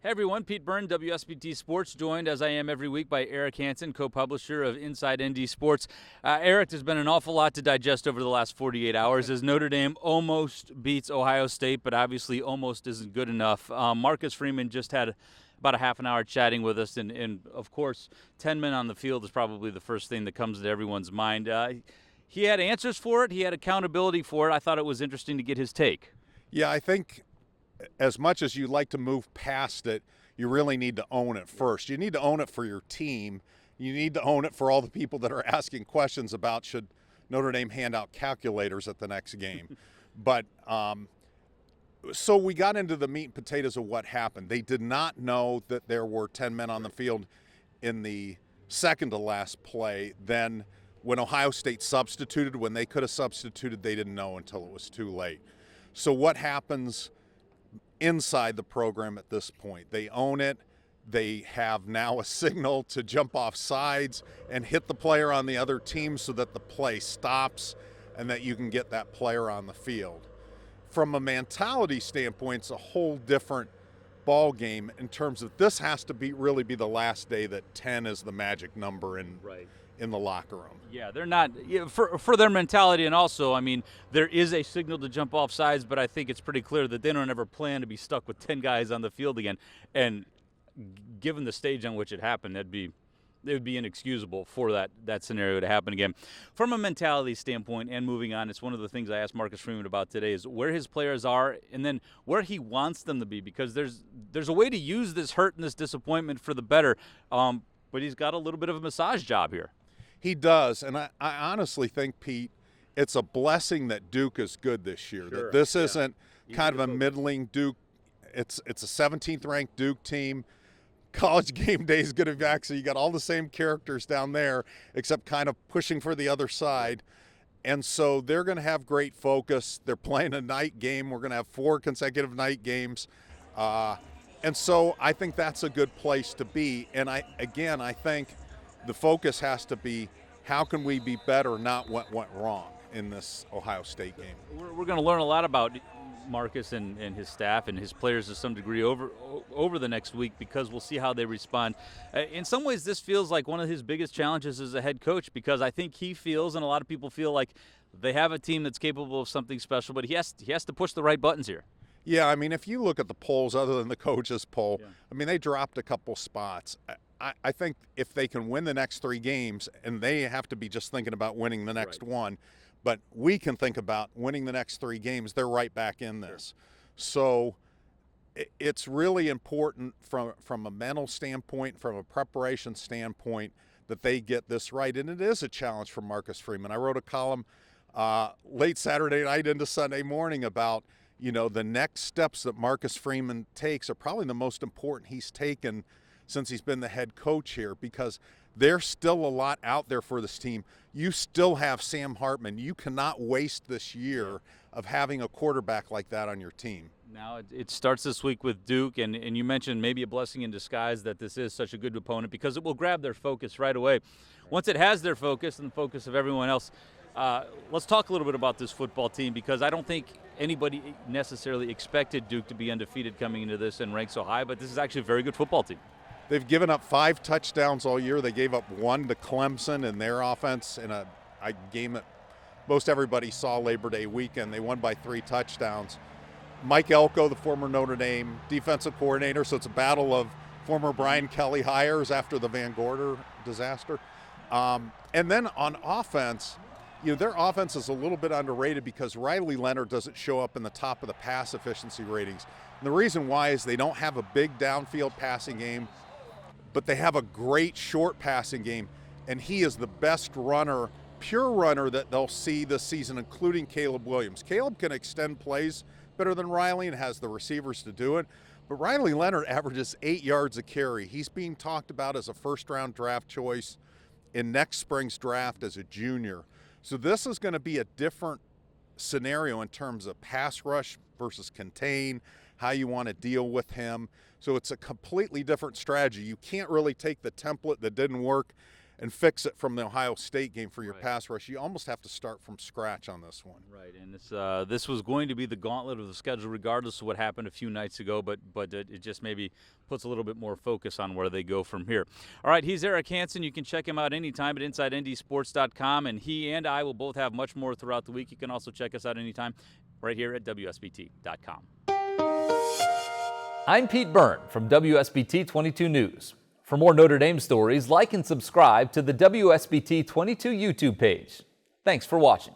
Hey everyone, Pete Byrne, WSBT Sports, joined as I am every week by Eric Hansen, co-publisher of Inside ND Sports. Eric, there's been an awful lot to digest over the last 48 hours as Notre Dame almost beats Ohio State, but obviously almost isn't good enough. Marcus Freeman just had about a half an hour chatting with us, and of course, 10 men on the field is probably the first thing that comes to everyone's mind. He had answers for it. He had accountability for it. I thought it was interesting to get his take. Yeah, I think as much as you like to move past it, you really need to own it first. You need to own it for your team. You need to own it for all the people that are asking questions about should Notre Dame hand out calculators at the next game. But so we got into the meat and potatoes of what happened. They did not know that there were 10 men on the field in the second to last play. Then when Ohio State substituted, when they could have substituted, they didn't know until it was too late. So what happens inside the program at this point? They own it. They have now a signal to jump off sides and hit the player on the other team so that the play stops and that you can get that player on the field. From a mentality standpoint, it's a whole different ball game in terms of this has to really be the last day that 10 is the magic number in the locker room. Yeah, they're not for their mentality, and also, I mean, there is a signal to jump off sides, but I think it's pretty clear that they don't ever plan to be stuck with 10 guys on the field again. And given the stage on which it happened, it would be inexcusable for that scenario to happen again. From a mentality standpoint, and moving on, it's one of the things I asked Marcus Freeman about today is where his players are and then where he wants them to be, because there's a way to use this hurt and this disappointment for the better, but he's got a little bit of a massage job here. He does, and I honestly think, Pete, it's a blessing that Duke is good this year. Sure. That this isn't kind of a middling Duke. It's a 17th ranked Duke team. College game day is going to be back, so you got all the same characters down there, except kind of pushing for the other side. And so they're going to have great focus. They're playing a night game. We're going to have 4 consecutive night games. And so I think that's a good place to be. And I think the focus has to be how can we be better, not what went wrong in this Ohio State game. We're going to learn a lot about Marcus and his staff and his players to some degree over the next week, because we'll see how they respond. In some ways, this feels like one of his biggest challenges as a head coach, because I think he feels, and a lot of people feel, like they have a team that's capable of something special, but he has to push the right buttons here. Yeah, I mean, if you look at the polls other than the coaches poll, I mean, they dropped a couple spots. I think if they can win the next 3 games, and they have to be just thinking about winning the next one, but we can think about winning the next 3 games, they're right back in this. So it's really important from a mental standpoint, from a preparation standpoint, that they get this right. And it is a challenge for Marcus Freeman. I wrote a column late Saturday night into Sunday morning about, the next steps that Marcus Freeman takes are probably the most important he's taken since he's been the head coach here, because there's still a lot out there for this team. You still have Sam Hartman. You cannot waste this year of having a quarterback like that on your team. Now it starts this week with Duke, and you mentioned maybe a blessing in disguise that this is such a good opponent, because it will grab their focus right away. Once it has their focus and the focus of everyone else, let's talk a little bit about this football team, because I don't think anybody necessarily expected Duke to be undefeated coming into this and ranked so high, but this is actually a very good football team. They've given up 5 touchdowns all year. They gave up 1 to Clemson in their offense in a game that most everybody saw Labor Day weekend. They won by 3 touchdowns. Mike Elko, the former Notre Dame defensive coordinator, so it's a battle of former Brian Kelly hires after the Van Gorder disaster. And then on offense, their offense is a little bit underrated because Riley Leonard doesn't show up in the top of the pass efficiency ratings. And the reason why is they don't have a big downfield passing game, but they have a great short passing game, and he is the best runner, pure runner that they'll see this season, including Caleb Williams. Caleb can extend plays better than Riley and has the receivers to do it, but Riley Leonard averages 8 yards a carry. He's being talked about as a first-round draft choice in next spring's draft as a junior. So this is going to be a different scenario in terms of pass rush versus contain, how you want to deal with him. So it's a completely different strategy. You can't really take the template that didn't work and fix it from the Ohio State game for your Right. pass rush. You almost have to start from scratch on this one. Right, and this was going to be the gauntlet of the schedule, regardless of what happened a few nights ago. But it just maybe puts a little bit more focus on where they go from here. All right, he's Eric Hansen. You can check him out anytime at InsideNDSports.com, and he and I will both have much more throughout the week. You can also check us out anytime right here at WSBT.com. I'm Pete Byrne from WSBT-22 News. For more Notre Dame stories, like and subscribe to the WSBT-22 YouTube page. Thanks for watching.